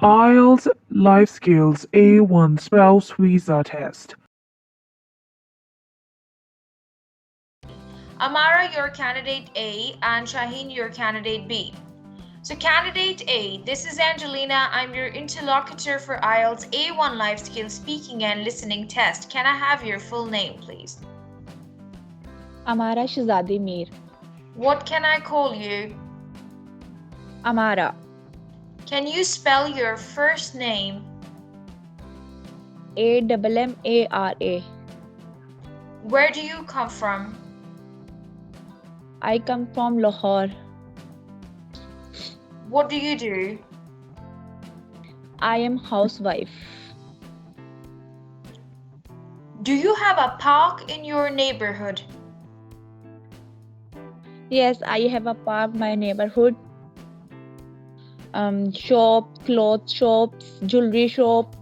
IELTS Life Skills A1 Spouse Visa Test. Amara, you're candidate A, and Shaheen, you're candidate B. So candidate A, this is Angelina. I'm your interlocutor for IELTS A1 Life Skills Speaking and Listening Test. Can I have your full name, please? Amara Shahzadi Mir. What can I call you? Amara. Can you spell your first name? AMMARA. Where do you come from? I come from Lahore. What do you do? I am housewife. Do you have a park in your neighborhood? Yes, I have a park in my neighborhood. Shop, clothes shops, jewelry shop,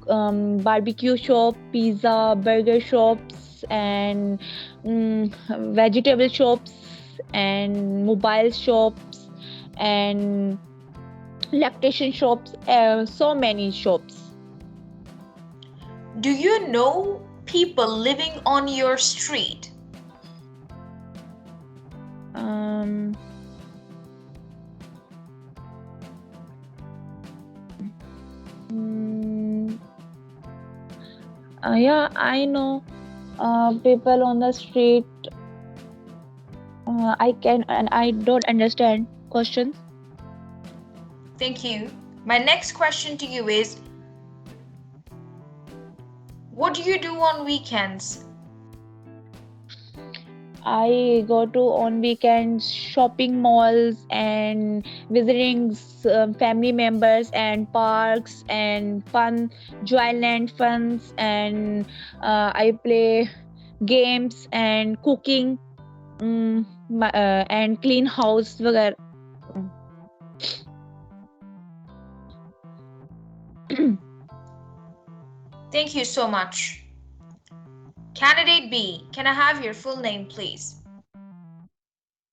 barbecue shop, pizza, burger shops, and vegetable shops, and mobile shops, and lactation shops, so many shops. Do you know people living on your street? Yeah, I know people on the street. I don't understand questions. Thank you. My next question to you is, what do you do on weekends? I go to on weekends shopping malls and visiting family members and parks and fun joyland funs, and I play games and cooking and clean house वगैरह. Thank you so much. Candidate B, can I have your full name, please?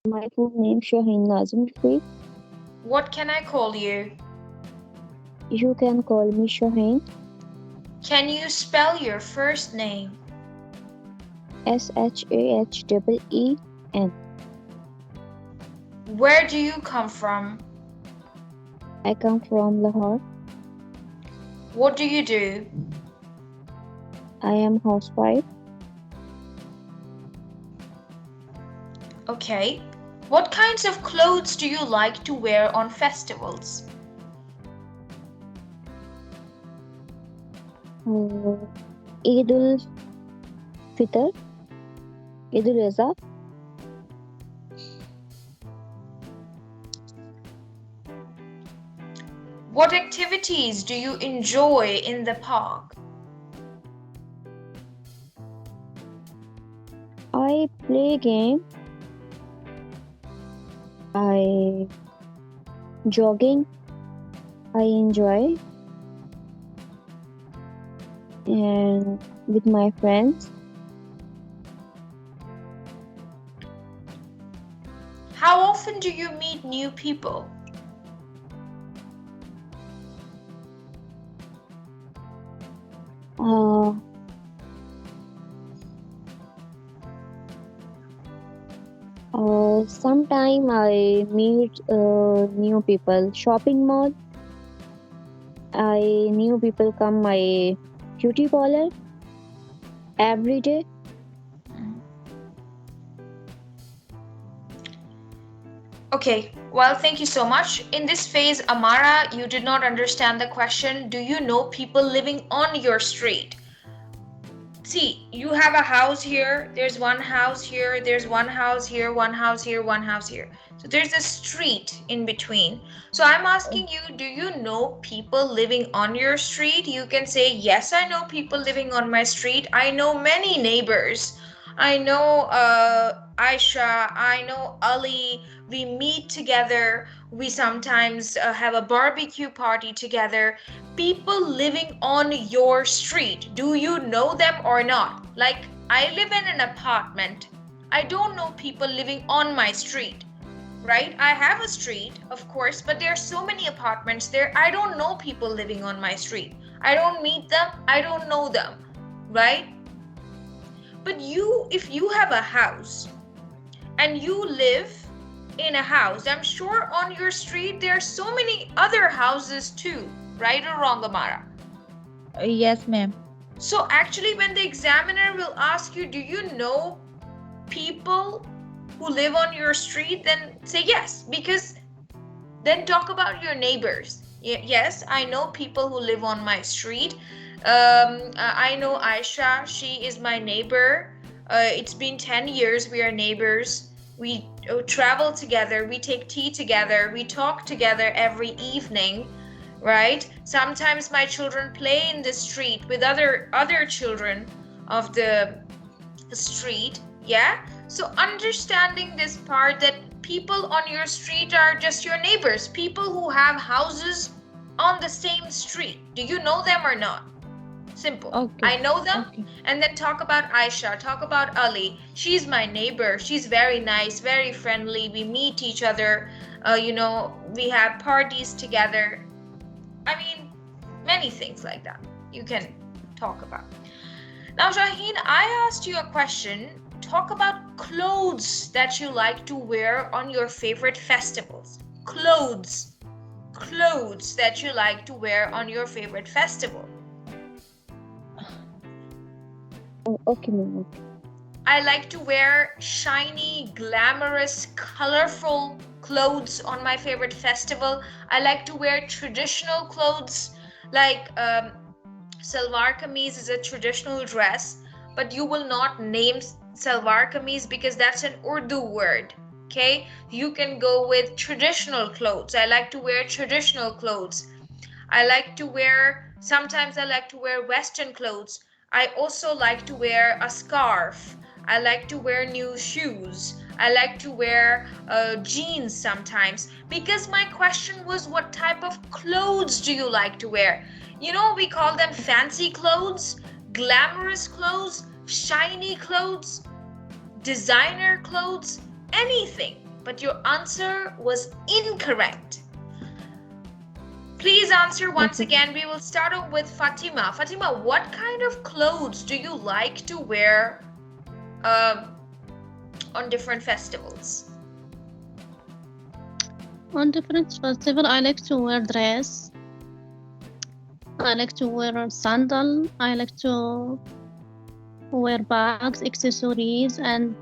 My full name Shaheen Nazim Shafiq. What can I call you? You can call me Shaheen. Can you spell your first name? SHAHEEN. Where do you come from? I come from Lahore. What do you do? I am housewife. Okay. What kinds of clothes do you like to wear on festivals? Eid ul Fitr, Eid ul Azha. What activities do you enjoy in the park? I play game. I jogging. I enjoy and with my friends. How often do you meet new people? Sometime I meet new people. Shopping mall. New people come my beauty parlor every day. Okay, well, thank you so much. In this phase, Amara, you did not understand the question. Do you know people living on your street? See, you have a house here, there's one house here, there's one house here, one house here, one house here. So there's a street in between. So I'm asking you, do you know people living on your street? You can say, yes, I know people living on my street. I know many neighbors. I know Aisha, I know Ali. We meet together. We sometimes have a barbecue party together. People living on your street, do you know them or not? Like, I live in an apartment. I don't know people living on my street. right? I have a street, of course, but there are so many apartments there. I don't know people living on my street. I don't meet them. I don't know them, right? But if you have a house and you live in a house, I'm sure on your street there are so many other houses too, right or wrong, Amara? Yes, ma'am. So actually, when the examiner will ask you, do you know people who live on your street, then say yes, because then talk about your neighbors. Yes, I know people who live on my street. I know Aisha, she is my neighbor. It's been 10 years we are neighbors. We travel together, we take tea together, we talk together every evening, right? Sometimes my children play in the street with other children of the street. Yeah, so understanding this part, that people on your street are just your neighbors, people who have houses on the same street. Do you know them or not? Simple. Okay. I know them. Okay. And then talk about Aisha, talk about Ali. She's my neighbor. She's very nice, very friendly. We meet each other. We have parties together. I mean, many things like that you can talk about. Now, Shaheen, I asked you a question. Talk about clothes that you like to wear on your favorite festivals. Clothes that you like to wear on your favorite festival. Okay, ma'am. I like to wear shiny, glamorous, colorful clothes on my favorite festival. I like to wear traditional clothes, like salwar kameez is a traditional dress, but you will not name salwar kameez because that's an Urdu word. Okay, you can go with traditional clothes. I like to wear traditional clothes. Sometimes I like to wear Western clothes. I also like to wear a scarf. I like to wear new shoes. I like to wear jeans sometimes, because my question was, what type of clothes do you like to wear? We call them fancy clothes, glamorous clothes, shiny clothes, designer clothes, anything. But your answer was incorrect. Please answer once again. We will start off with Fatima. Fatima, what kind of clothes do you like to wear on different festivals? On different festival, I like to wear dress. I like to wear sandal. I like to wear bags, accessories, and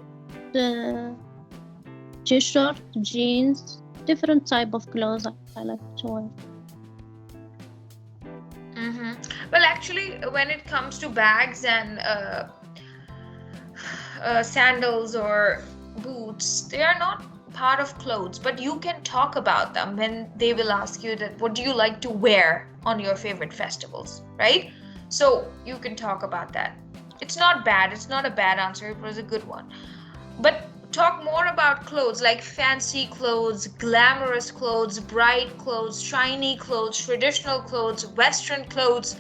t-shirt, jeans, different type of clothes I like to wear. Well, actually, when it comes to bags and sandals or boots, they are not part of clothes, but you can talk about them when they will ask you that what do you like to wear on your favorite festivals, right? So you can talk about that. It's not bad. It's not a bad answer. It was a good one. But talk more about clothes, like fancy clothes, glamorous clothes, bright clothes, shiny clothes, traditional clothes, Western clothes,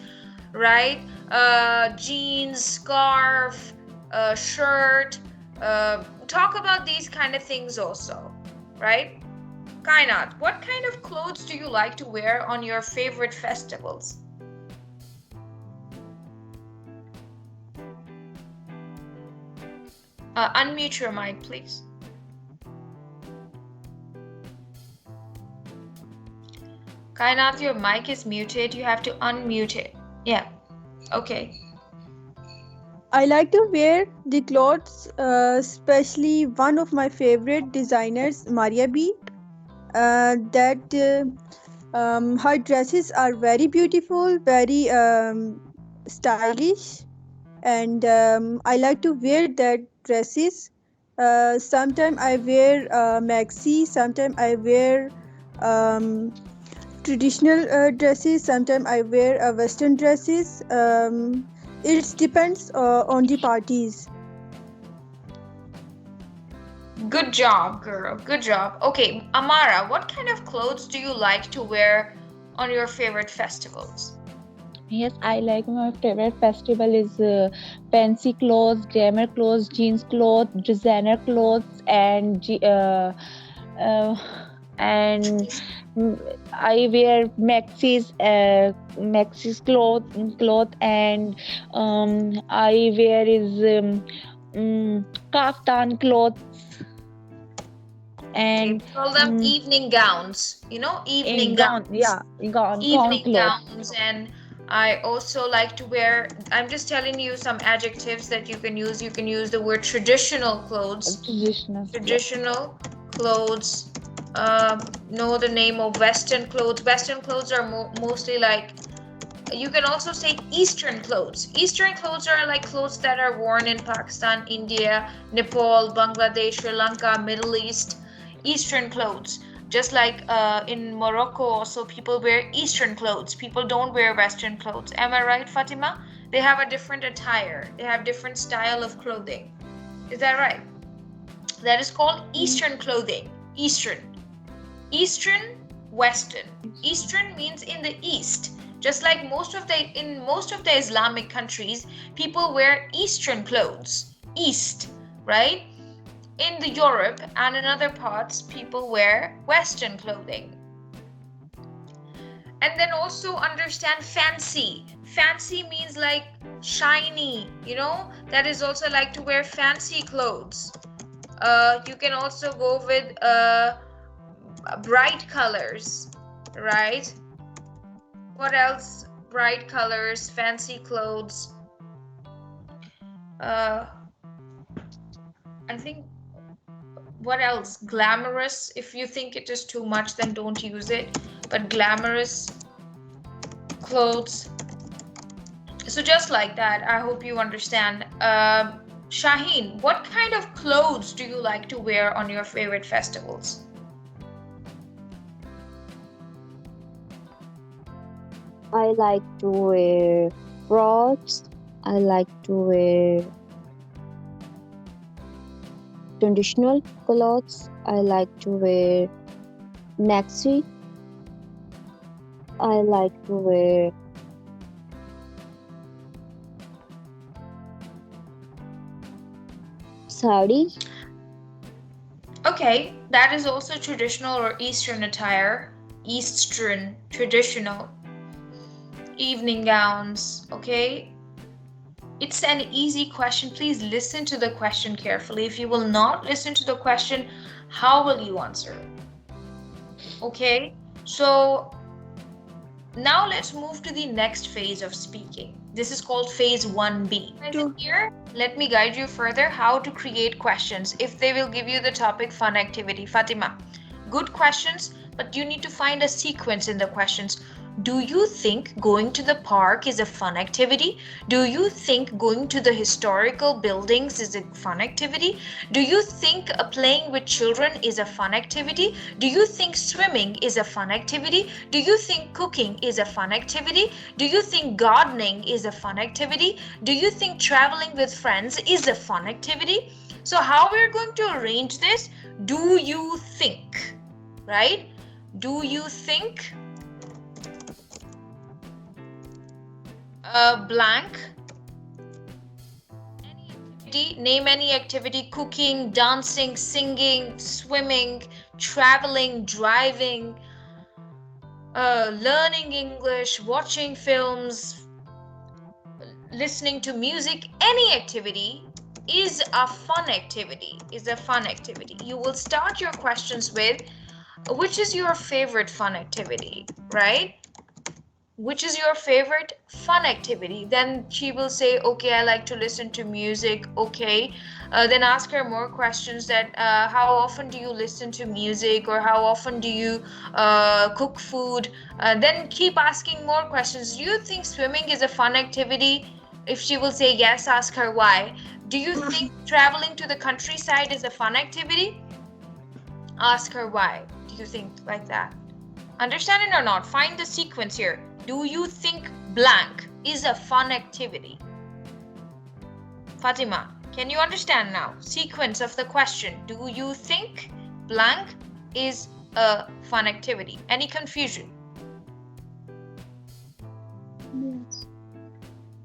right? Jeans, scarf, shirt. Talk about these kind of things also, right? Kainat, what kind of clothes do you like to wear on your favorite festivals? Unmute your mic, please. Kainat, your mic is muted. You have to unmute it. Yeah. Okay. I like to wear the clothes, especially one of my favorite designers, Maria B. Her dresses are very beautiful, very stylish, and I like to wear that dresses. Sometimes I wear maxi, sometimes I wear traditional dresses, sometimes I wear Western dresses. It depends on the parties. Good job, girl. Good job. Okay, Amara, what kind of clothes do you like to wear on your favorite festivals? Yes, I like my favorite festival is fancy clothes, glamour clothes, jeans clothes, designer clothes, and uh, and I wear Maxis cloth, and I wear is kaftan clothes, Okay, and we call them evening gowns, evening gown, gowns. gown Evening clothes. gowns. And I also like to wear, I'm just telling you some adjectives that you can use. You can use the word traditional clothes. Traditional clothes. Traditional clothes. Know the name of Western clothes. Western clothes are mostly like, you can also say Eastern clothes. Eastern clothes are like clothes that are worn in Pakistan, India, Nepal, Bangladesh, Sri Lanka, Middle East. Eastern clothes. Just like in Morocco also, people wear Eastern clothes. People don't wear Western clothes. Am I right, Fatima? They have a different attire. They have different style of clothing. Is that right? That is called Eastern clothing. Eastern, Western. Eastern means in the East. Just like in most of the Islamic countries, people wear Eastern clothes. East, right? In the Europe and in other parts, people wear Western clothing. And then also understand fancy. Fancy means like shiny, that is also like to wear fancy clothes. You can also go with bright colors, right? What else? Bright colors, fancy clothes. I think, what else? Glamorous. If you think it is too much, then don't use it. But glamorous clothes. So just like that, I hope you understand. Shaheen, what kind of clothes do you like to wear on your favorite festivals? I like to wear frocks. I like to wear traditional clothes. I like to wear maxi. I like to wear sari. Okay, that is also traditional or Eastern attire. Eastern, traditional. Evening gowns, okay? It's an easy question. Please listen to the question carefully. If you will not listen to the question, how will you answer it? Okay, so now let's move to the next phase of speaking. This is called phase 1B. Here, let me guide you further how to create questions if they will give you the topic fun activity. Fatima, good questions, but you need to find a sequence in the questions. Do you think going to the park is a fun activity? Do you think going to the historical buildings is a fun activity? Do you think playing with children is a fun activity? Do you think swimming is a fun activity? Do you think cooking is a fun activity? Do you think gardening is a fun activity? Do you think traveling with friends is a fun activity? So how we're going to arrange this? Do you think, right? Do you think blank, name any activity: cooking, dancing, singing, swimming, traveling, driving, learning English, watching films, listening to music. Any activity is a fun activity, You will start your questions with, which is your favorite fun activity, right? Which is your favorite fun activity? Then she will say, okay, I like to listen to music. Okay, then ask her more questions, that how often do you listen to music, or how often do you cook food? Then keep asking more questions. Do you think swimming is a fun activity? If she will say yes, ask her why. Do you think traveling to the countryside is a fun activity? Ask her why. Do you think, like that? Understand it or not? Find the sequence here. Do you think blank is a fun activity? Fatima, can you understand now? Sequence of the question. Do you think blank is a fun activity? Any confusion? Yes.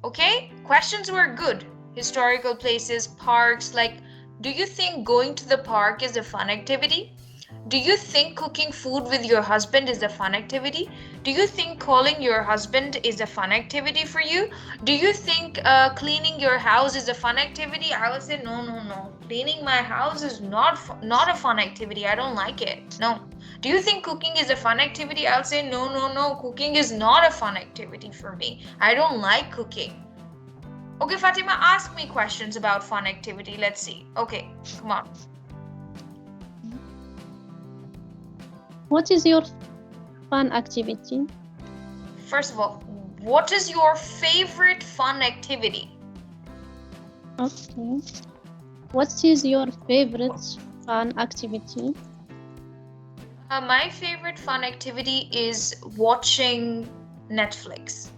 Okay, questions were good. Historical places, parks, like, do you think going to the park is a fun activity? Do you think cooking food with your husband is a fun activity? Do you think calling your husband is a fun activity for you? Do you think cleaning your house is a fun activity? I would say no. Cleaning my house is not a fun activity. I don't like it. No. Do you think cooking is a fun activity? I'll say no. Cooking is not a fun activity for me. I don't like cooking. Okay, Fatima, ask me questions about fun activity. Let's see. Okay, come on. What is your fun activity? First of all, what is your favorite fun activity? Okay. What is your favorite fun activity? My favorite fun activity is watching Netflix.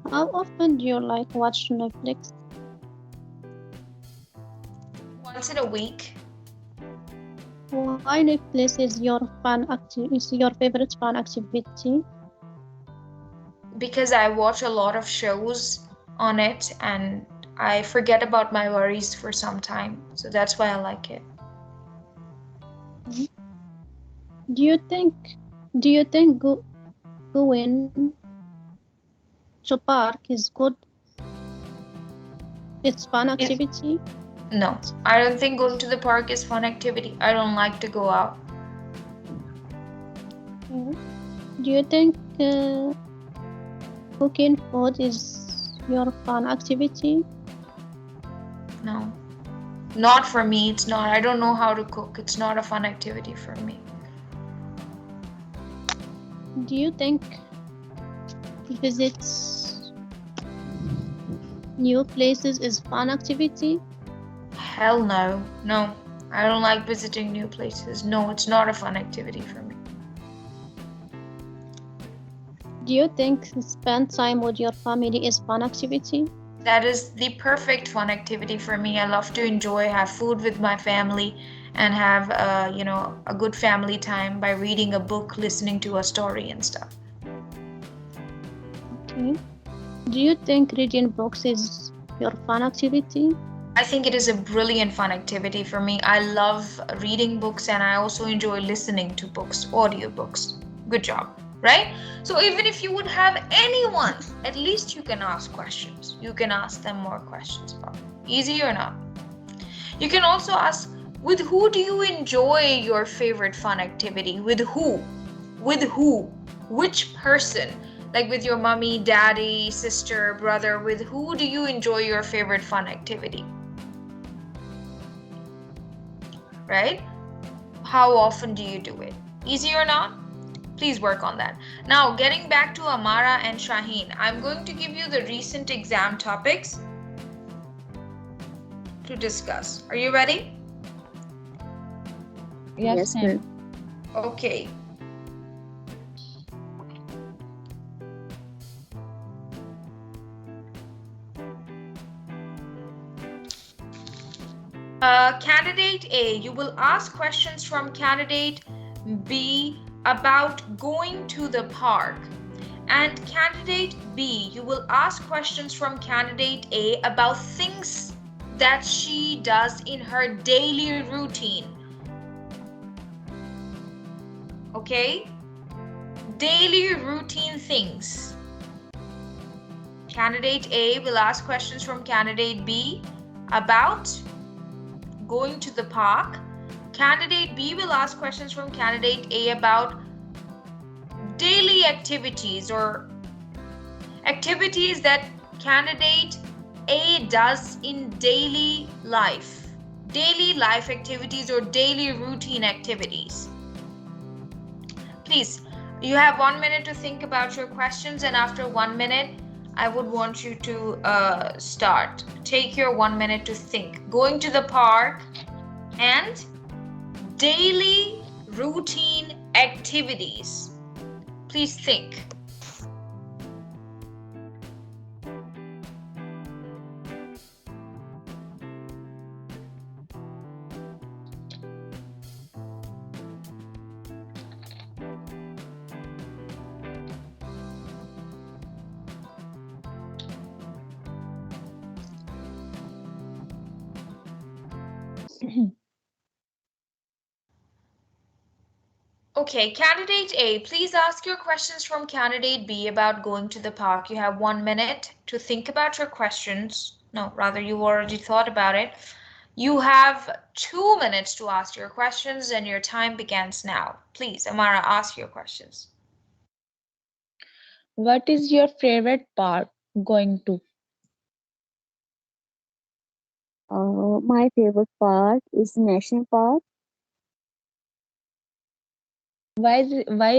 How often do you like watch Netflix? Once in a week. Why Netflix is your favorite fun activity? Because I watch a lot of shows on it and I forget about my worries for some time. So that's why I like it. Do you think going to park is good? It's fun activity? No, I don't think going to the park is fun activity. I don't like to go out. Do you think cooking food is your fun activity? No, not for me. It's not. I don't know how to cook. It's not a fun activity for me. Do you think visits new places is fun activity? Hell no. No, I don't like visiting new places. No, it's not a fun activity for me. Do you think spend time with your family is fun activity? That is the perfect fun activity for me. I love to enjoy, have food with my family, and have a good family time by reading a book, listening to a story and stuff. Okay. Do you think reading books is your fun activity? I think it is a brilliant fun activity for me. I love reading books and I also enjoy listening to books, audiobooks. Good job, right? So even if you would have anyone, at least you can ask questions. You can ask them more questions about it. Easy or not? You can also ask, with who do you enjoy your favorite fun activity? With who? With who? Which person? Like with your mommy, daddy, sister, brother, with who do you enjoy your favorite fun activity? Right? How often do you do it? Easy or not? Please work on that. Now, getting back to Amara and Shaheen, I'm going to give you the recent exam topics to discuss. Are you ready? Yes, ma'am. Okay. Candidate A, you will ask questions from candidate B about going to the park. And candidate B, you will ask questions from candidate A about things that she does in her daily routine. Okay? Daily routine things. Candidate A will ask questions from candidate B about going to the park. Candidate B will ask questions from candidate A about daily activities or activities that candidate A does in daily life. Daily life activities or daily routine activities. Please, you have 1 minute to think about your questions, and after 1 minute, I would want you to start. Take your 1 minute to think. Going to the park and daily routine activities. Please think. Okay, candidate A, please ask your questions from candidate B about going to the park. You have 1 minute to think about your questions. No, rather, you've already thought about it. You have 2 minutes to ask your questions, and your time begins now. Please, Amara, ask your questions. What is your favorite park going to? My favorite park is National Park. Why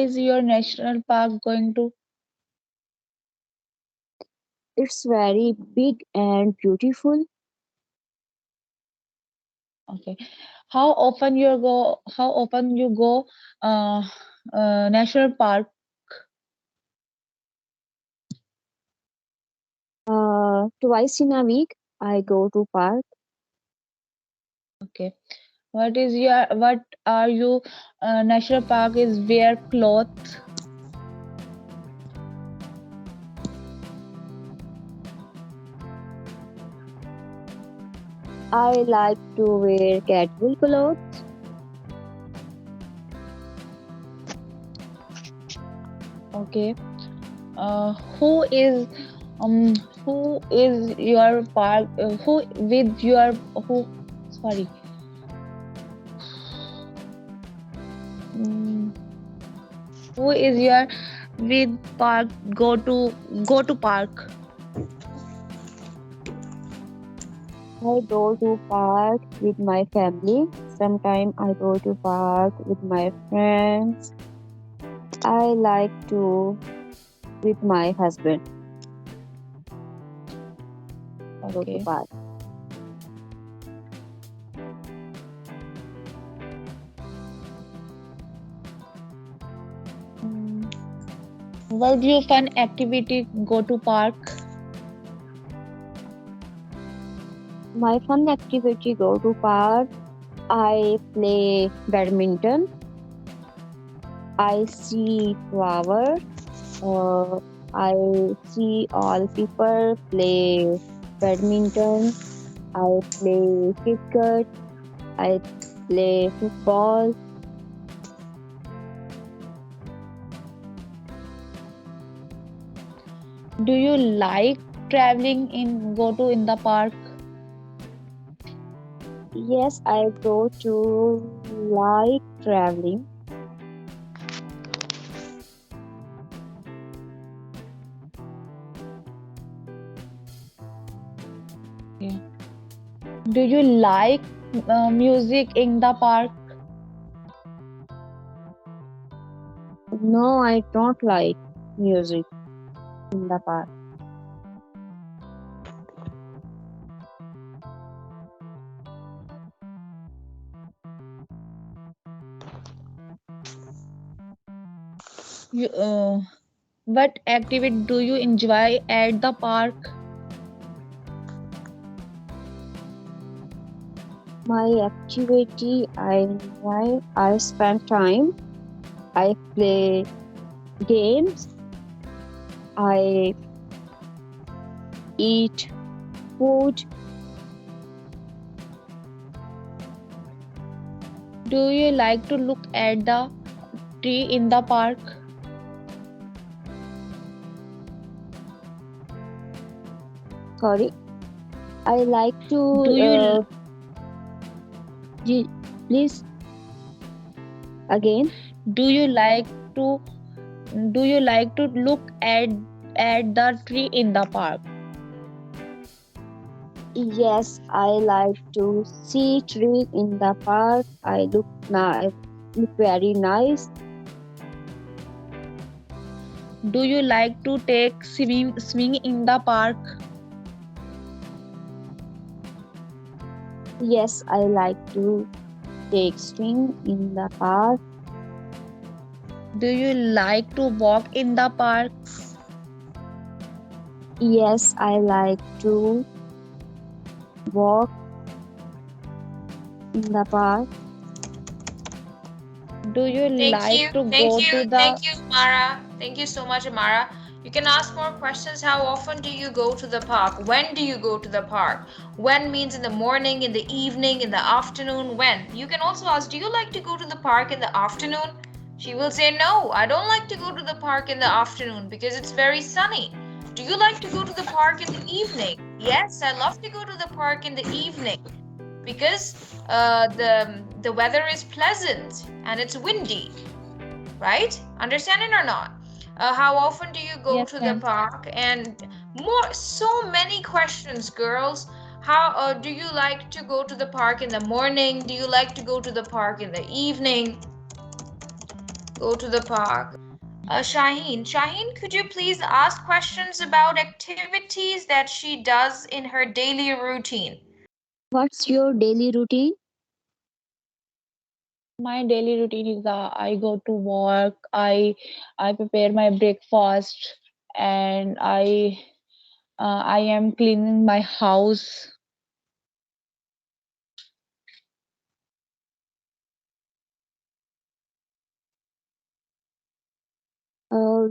is your national park going to? It's very big and beautiful. Okay. How often you go national park? Twice in a week, I go to park. Okay. What are you national park is wear clothes? I like to wear casual clothes. Okay. Who is your park who with your who sorry Mm, who is your with park go to park? I go to park with my family. Sometimes I go to park with my friends. I like to with my husband go to Okay. park. Mm, what do you fun activity go to park? My fun activity go to park. I play badminton. I see flower. I see all people play badminton. I play cricket. I play football. Do you like traveling in the park? Yes, I go to like traveling. Yeah. Do you like music in the park? No, I don't like music in the park. What activity do you enjoy at the park? My activity I enjoy, I spend time. I play games. I eat food. Do you like to look at the tree in the park? Sorry. I like to Do you please again. do you like to look at the tree in the park? Yes, I like to see tree in the park. I look nice, look very nice. Do you like to take swing in the park? Yes, I like to take swing in the park. Do you like to walk in the park? Yes, I like to walk in the park. Do you like to go to the Thank you, Amara. Thank you so much, Amara. You can ask more questions. How often do you go to the park? When do you go to the park? When means in the morning, in the evening, in the afternoon, when? You can also ask, do you like to go to the park in the afternoon? She will say, no, I don't like to go to the park in the afternoon because it's very sunny. Do you like to go to the park in the evening? Yes, I love to go to the park in the evening because the weather is pleasant and it's windy, right? Understanding or not? How often do you go Yes, to the ma'am. park? And so many questions, girls. How do you like to go to the park in the morning? Do you like to go to the park in the evening? Go to the park. Shaheen, could you please ask questions about activities that she does in her daily routine? What's your daily routine? My daily routine is I go to work, I prepare my breakfast, and I am cleaning my house.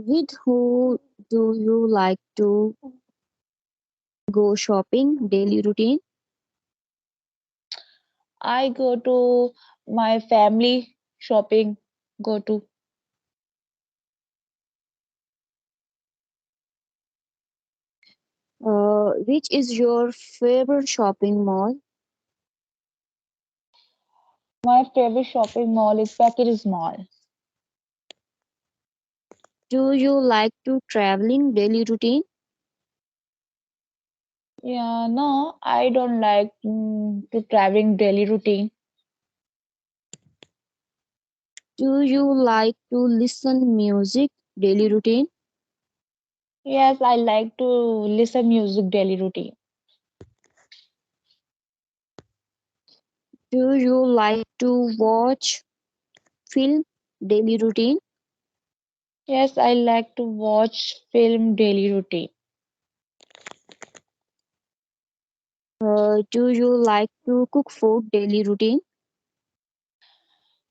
With who do you like to go shopping? Daily routine. I go to my family shopping. Go to Which is your favorite shopping mall? my favorite shopping mall is Packers Mall. Do you like to traveling? Daily routine. Yeah, no, I don't like to traveling daily routine. Do you like to listen music? Daily routine. Yes, I like to listen music daily routine. Do you like to watch film? Daily routine. Yes, I like to watch film daily routine. Do you like to cook food? Daily routine.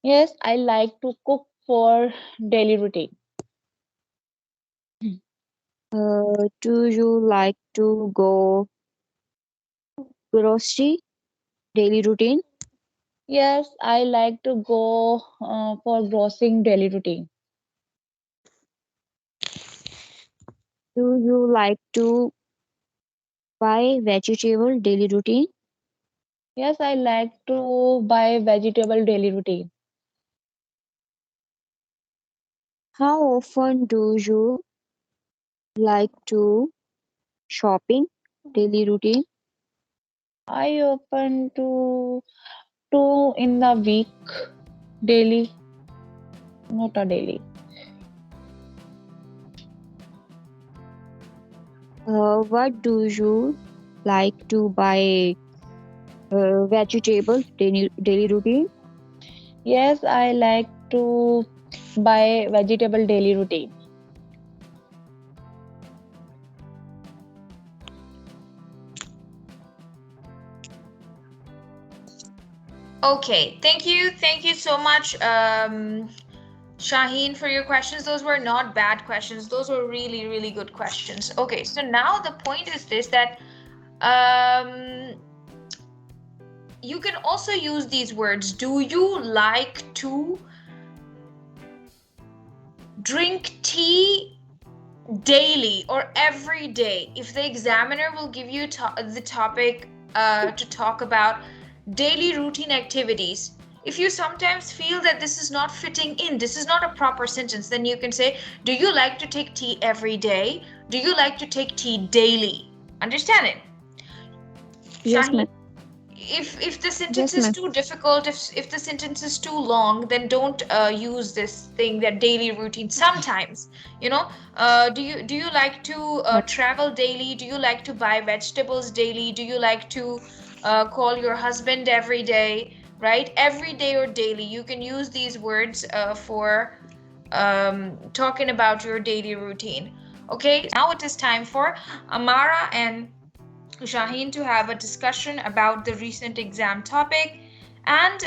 Yes, I like to cook for daily routine. Do you like to go grocery? Daily routine. Yes, I like to go for grossing daily routine. Do you like to buy vegetable? Daily routine. Yes, I like to buy vegetable daily routine. How often do you like to shopping? Daily routine. I open to two in the week daily, not a daily. What do you like to buy? Vegetable daily routine. Yes, I like to buy vegetable daily routine. Okay, thank you so much, Shaheen, for your questions. Those were not bad questions. Those were really, really good questions. Okay, so now the point is this, that um, you can also use these words. Do you like to drink tea daily or every day? If the examiner will give you the topic to talk about daily routine activities, if you sometimes feel that this is not fitting in, this is not a proper sentence, then you can say, do you like to take tea every day? Do you like to take tea daily? Understand it? Yes, Shaheen, ma'am. if the sentence Yes, is ma'am. too difficult, if the sentence is too long, then don't use this thing, that daily routine. Sometimes, do you like to travel daily? Do you like to buy vegetables daily? Do you like to call your husband every day? Right, every day or daily, you can use these words for talking about your daily routine. Okay, now it is time for Amara and Shaheen to have a discussion about the recent exam topic, and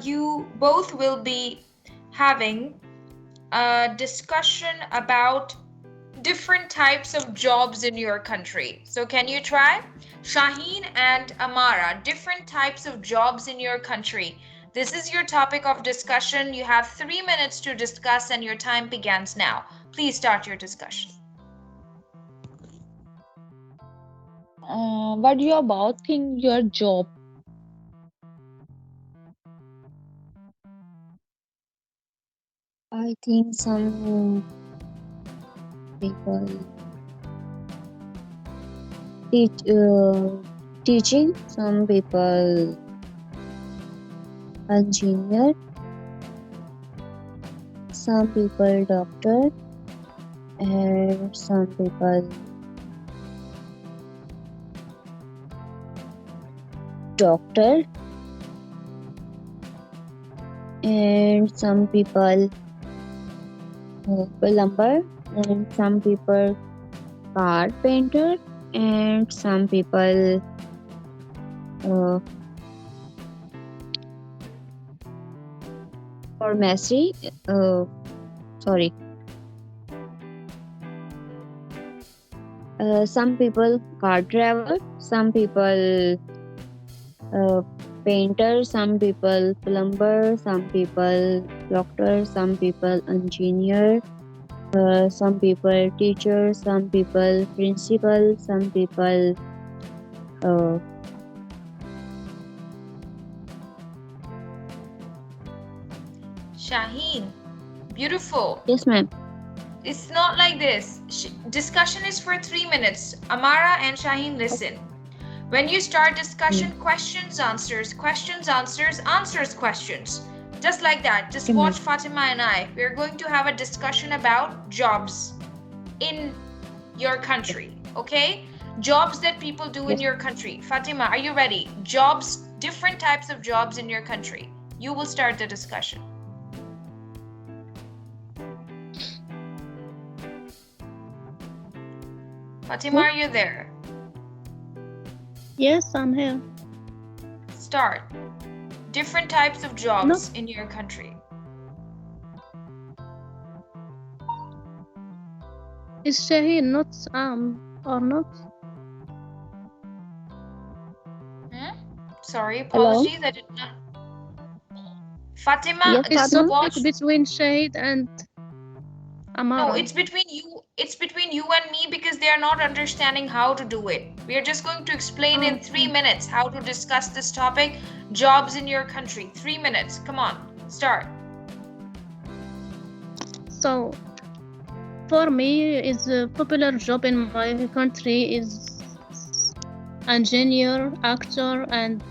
you both will be having a discussion about different types of jobs in your country. So, can you try? Shaheen and Amara, different types of jobs in your country. This is your topic of discussion. You have 3 minutes to discuss and your time begins now. Please start your discussion. What do you about think your job? I think some people teaching, some people engineer, some people doctor, and some people doctor, and some people plumber, and some people carpenter, and some people pharmacy. Sorry. Some people car driver, some people painter, some people plumber, some people doctor, some people engineer, some people teacher, some people principal, some people Shaheen, beautiful. yes ma'am. It's not like this. Discussion is for 3 minutes. Amara and Shaheen, listen. When you start discussion, questions, answers, answers, questions. Just like that. Just watch Fatima and I. We're going to have a discussion about jobs in your country. Okay? Jobs that people do in your country. Fatima, are you ready? Jobs, different types of jobs in your country. You will start the discussion. Fatima, are you there? Yes, I'm here. Start. Different types of jobs in your country. Is Shaheen not or not? Sorry, apologies. I did not. Fatima, Yes, It's Fatima? topic between Shahid and Amara. No, it's between you. It's between you and me because they are not understanding how to do it. We are just going to explain in 3 minutes how to discuss this topic. Jobs in your country. 3 minutes. Come on, start. So, for me, is a popular job in my country is engineer, actor, and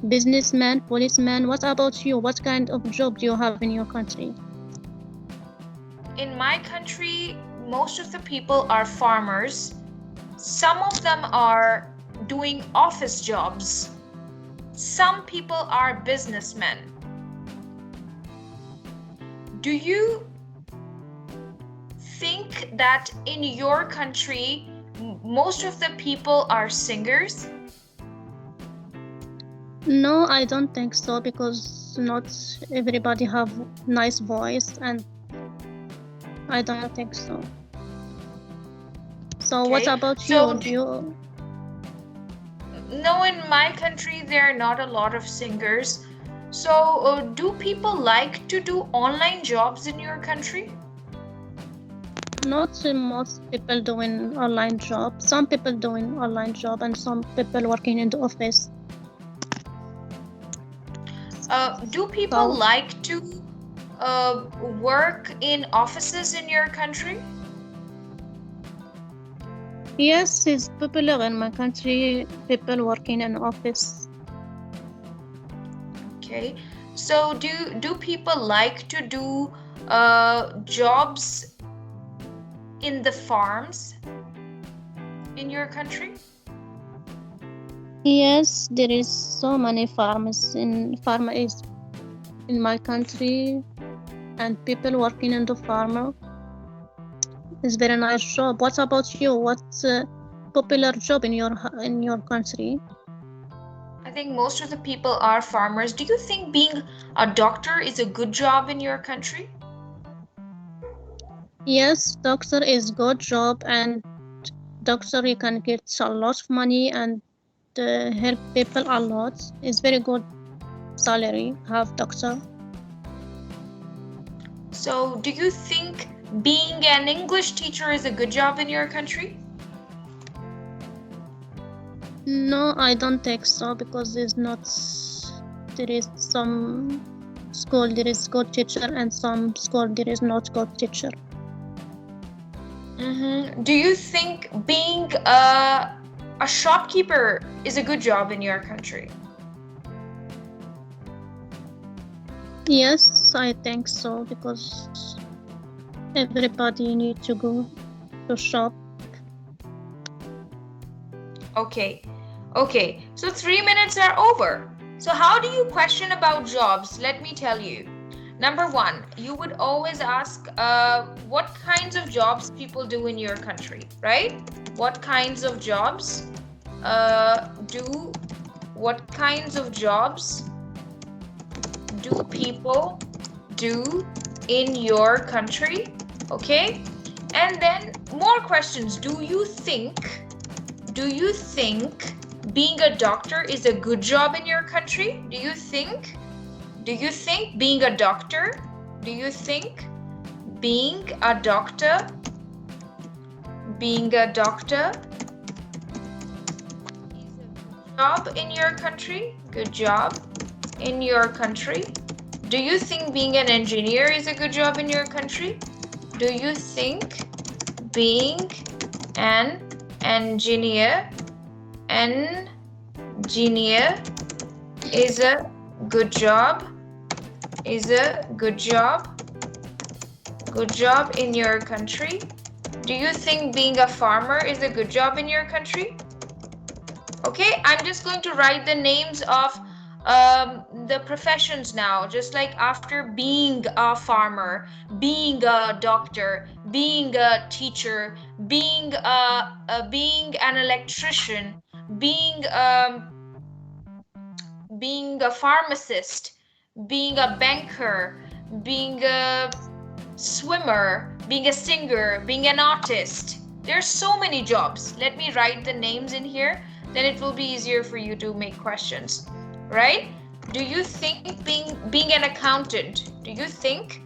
businessman, policeman. What about you? What kind of job do you have in your country? In my country, most of the people are farmers. Some of them are doing office jobs. Some people are businessmen. Do you think that in your country, most of the people are singers? No, I don't think so, because not everybody have nice voice, and I don't think so. So what about you? Do you? No, in my country, there are not a lot of singers. So do people like to do online jobs in your country? Not most people doing online job. Some people doing online job and some people working in the office. Do people like to work in offices in your country? Yes, it's popular in my country, people working in office. Okay, so do people like to do jobs in the farms in your country? Yes, there is so many farmers in my country, and people working in the farmer. It's very nice job. What about you? What's a popular job in your country? I think most of the people are farmers. Do you think being a doctor is a good job in your country? Yes, doctor is good job, and doctor you can get a lot of money and help people a lot. It's very good. salary, have doctor. So, do you think being an English teacher is a good job in your country? No, I don't think so, because there is some school there is good teacher and some school there is not good teacher. Do you think being a shopkeeper is a good job in your country? Yes, I think so, because everybody needs to go to shop. Okay, so 3 minutes are over. So how do you question about jobs? Let me tell you. Number one, you would always ask what kinds of jobs people do in your country, right? What kinds of jobs do people do in your country? Okay, and then more questions. Do you think being a doctor is a good job in your country? Do you think being a doctor is a job in your country? Good job in your country. Do you think being an engineer is a good job in your country? Do you think being an engineer is a good job in your country? Do you think being a farmer is a good job in your country? Okay, I'm just going to write the names of the professions now, just like after being a farmer, being a doctor, being a teacher, being an electrician, being a pharmacist, being a banker, being a swimmer, being a singer, being an artist. There's so many jobs. Let me write the names in here, then it will be easier for you to make questions, right? Do you think being an accountant, do you think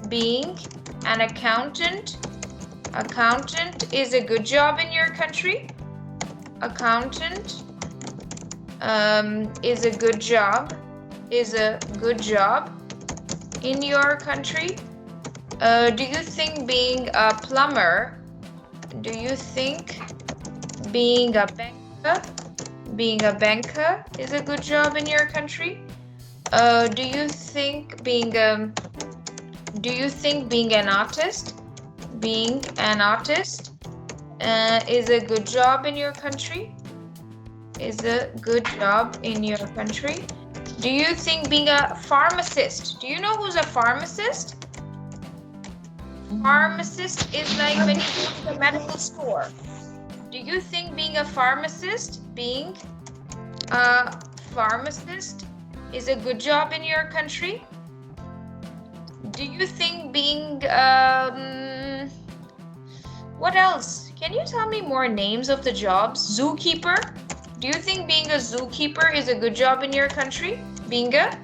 being an accountant is a good job in your country? Accountant is a good job in your country. Do you think being a plumber, do you think being a banker is a good job in your country? Do you think being an artist is a good job in your country? Is a good job in your country? Do you think being a pharmacist? Do you know who's a pharmacist? Pharmacist is like when you go to the medical store. Do you think being a pharmacist is a good job in your country? Do you think being what else? Can you tell me more names of the jobs? Zookeeper? Do you think being a zookeeper is a good job in your country? Being a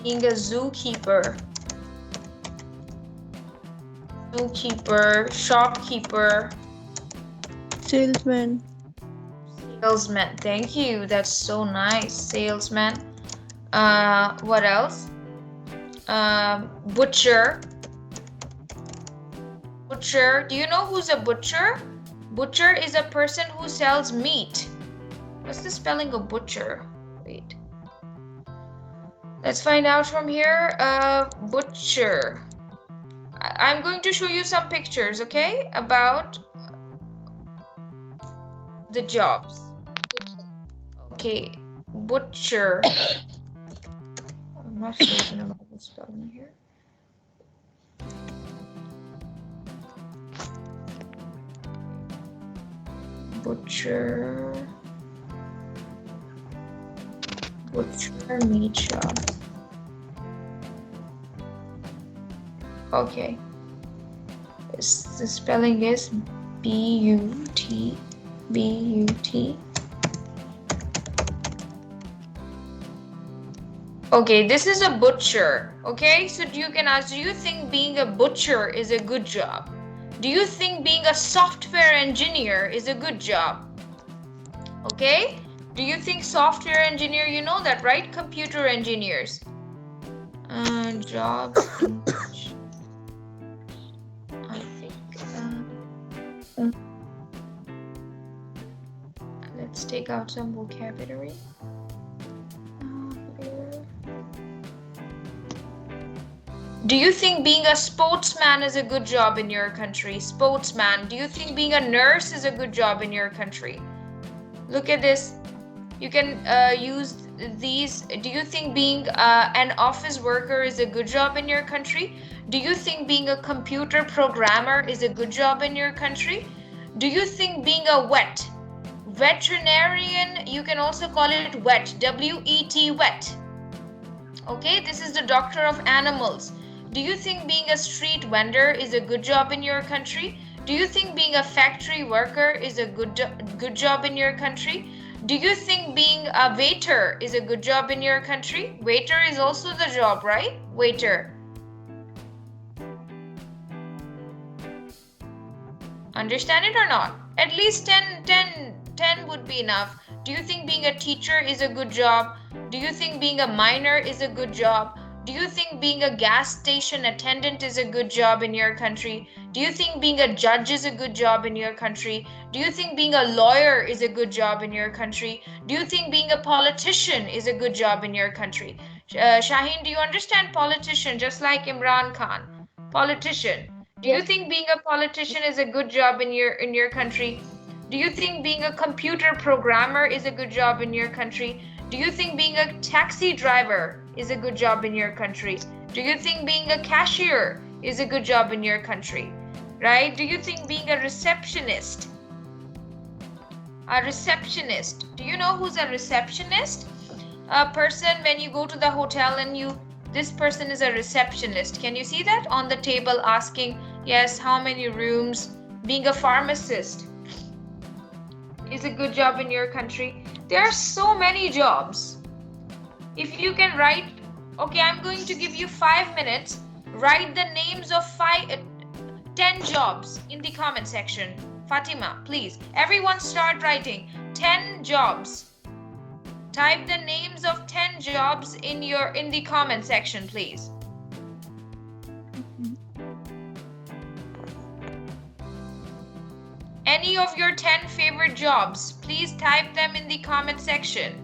zookeeper, shopkeeper, Salesman. Thank you. That's so nice. Salesman. What else? Butcher. Do you know who's a butcher? Butcher is a person who sells meat. What's the spelling of butcher? Wait. Let's find out from here. Butcher. I'm going to show you some pictures, okay, about the jobs. Okay, butcher. I'm not certain about the spelling here. Butcher meat shop. Okay. The spelling is B-U-T. Okay, this is a butcher. Okay, so you can ask, do you think being a butcher is a good job? Do you think being a software engineer is a good job? Okay, do you think software engineer, you know that, right? Computer engineers. Jobs in which I think. Let's take out some vocabulary. Do you think being a sportsman is a good job in your country? Sportsman. Do you think being a nurse is a good job in your country? Look at this. You can use these. Do you think being an office worker is a good job in your country? Do you think being a computer programmer is a good job in your country? Do you think being a veterinarian, you can also call it vet, W-E-T, vet. Okay, this is the doctor of animals. Do you think being a street vendor is a good job in your country? Do you think being a factory worker is a good job in your country? Do you think being a waiter is a good job in your country? Waiter is also the job, right? Waiter. Understand it or not? At least 10 would be enough. Do you think being a teacher is a good job? Do you think being a miner is a good job? Do you think being a gas station attendant is a good job in your country? Do you think being a judge is a good job in your country? Do you think being a lawyer is a good job in your country? Do you think being a politician is a good job in your country? Shaheen, do you understand politician just like Imran Khan? Politician. Do you think being a politician is a good job in your country? Do you think being a computer programmer is a good job in your country? Do you think being a taxi driver is a good job in your country? Do you think being a cashier is a good job in your country? Right? Do you think being a receptionist? A receptionist. Do you know who's a receptionist? A person when you go to the hotel and this person is a receptionist. Can you see that on the table asking, yes, how many rooms? Being a pharmacist is a good job in your country. There are so many jobs. If you can write, okay, I'm going to give you 5 minutes. Write the names of 10 jobs in the comment section. Fatima, please. Everyone start writing 10 jobs. Type the names of 10 jobs in the comment section, please. Any of your 10 favorite jobs, please type them in the comment section.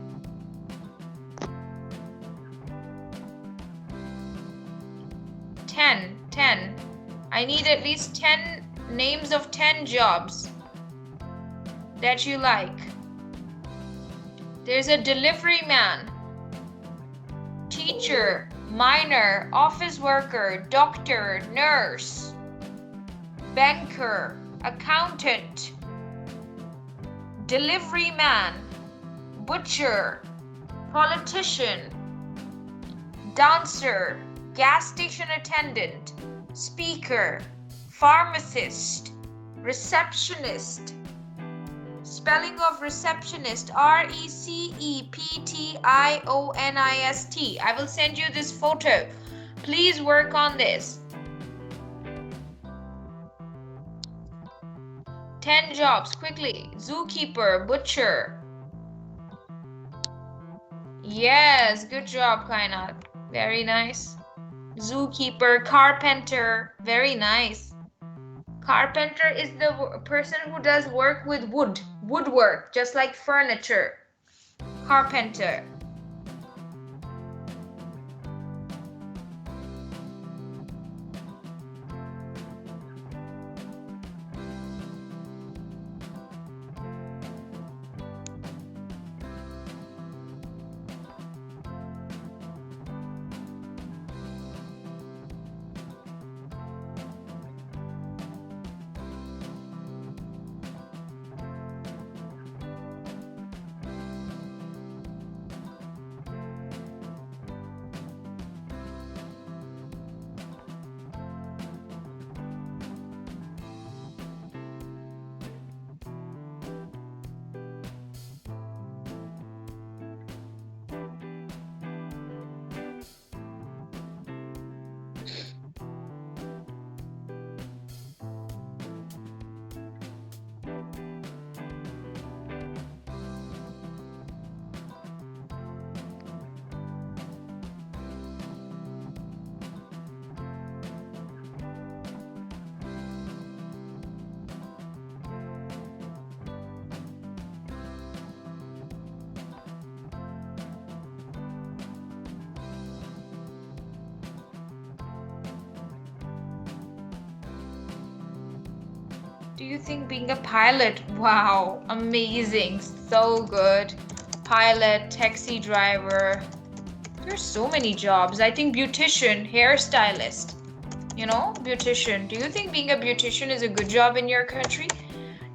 Ten. I need at least 10 names of 10 jobs that you like. There's a delivery man, teacher, miner, office worker, doctor, nurse, banker, accountant, delivery man, butcher, politician, dancer, gas station attendant, speaker, pharmacist, receptionist. Spelling of receptionist, receptionist. I will send you this photo. Please work on this. 10 jobs, quickly. Zookeeper, butcher. Yes, good job, Kainat. Very nice. Zookeeper, carpenter, very nice. Carpenter is the person who does work with woodwork, just like furniture. Carpenter. Do you think being a pilot? Wow, amazing, so good. Pilot, taxi driver. There's so many jobs. I think beautician, hairstylist. You know, beautician. Do you think being a beautician is a good job in your country?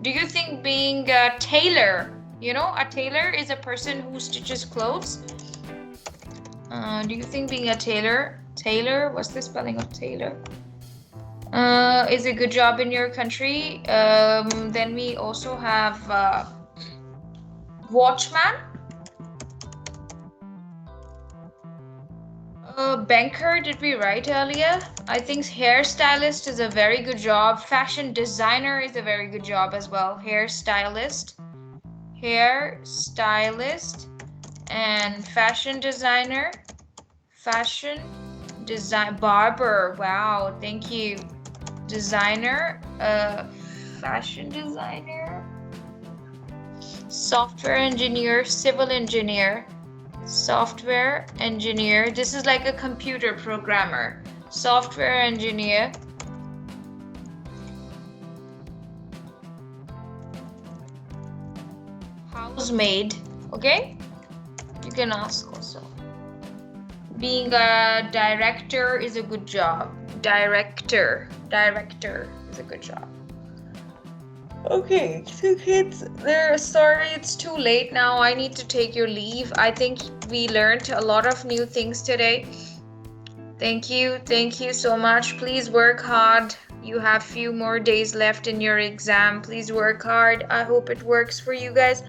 Do you think being a tailor? You know, a tailor is a person who stitches clothes. Do you think being a tailor? Tailor? What's the spelling of tailor? Is a good job in your country? Then we also have watchman. Banker, did we write earlier? I think hairstylist is a very good job. Fashion designer is a very good job as well. Hairstylist, and fashion designer. Fashion design, barber. Wow, thank you. Designer, fashion designer. Software engineer, civil engineer. Software engineer. This is like a computer programmer. Software engineer. Housemaid. Okay, you can ask also. Being a director is a good job. Director is a good job. Okay, so kids, sorry it's too late now. I need to take your leave. I think we learned a lot of new things today. Thank you so much. Please work hard. You have few more days left in your exam. Please work hard. I hope it works for you guys.